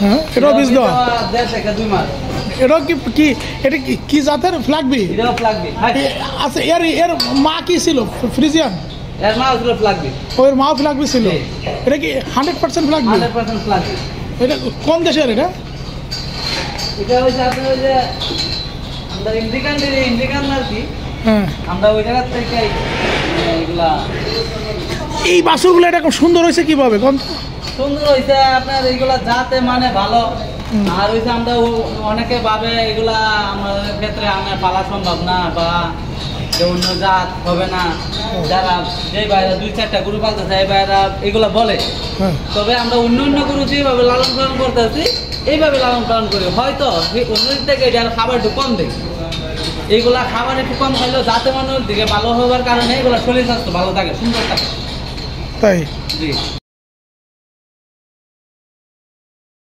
হ্যাঁ, এটাও বীজ দেওয়া। এটাও কি এটা কি জাতের ফ্ল্যাগবি? আচ্ছা, এর মা কি ছিল? ফ্রিজিয়ান? এর মা ছিল ফ্ল্যাগবি। ওর মা ফ্ল্যাগবি ছিল। এটা কি 100% ফ্ল্যাগবি? 100% ফ্ল্যাগবি। এটা কোন দেশের এটা? এটা হচ্ছে আপনার ওই যে আমরা ইন্ডিকান আর কি। হ্যাঁ, আমরা ওই জায়গা থেকে এগুলা। এই বাছুরগুলো এটা খুব সুন্দর হয়েছে কিভাবে? কোন সুন্দর হয়েছে আপনার এইগুলা জাতে মানে ভালো। আর হয়েছে আমরা অনেকে ভাবে এগুলা আমাদের ক্ষেত্রে আমরা পালা সম্ভব না বা যে অন্য জাত হবে না। যারা যে ভাইরা 2-4টা গরু পালতেছে এই ভাইরা এগুলা বলে। তবে আমরা অন্য গরু যেভাবে লালন পালন করতেছি এইভাবে লালন পালন করি। হয়তো অন্য থেকে এটার খাবার একটু কম দেয়। এইগুলা খাবার একটু কম খাইলেও যাতে মানুষের দিকে ভালো হওয়ার কারণে এগুলা শরীর স্বাস্থ্য ভালো থাকে, সুন্দর থাকে। তাই? জি।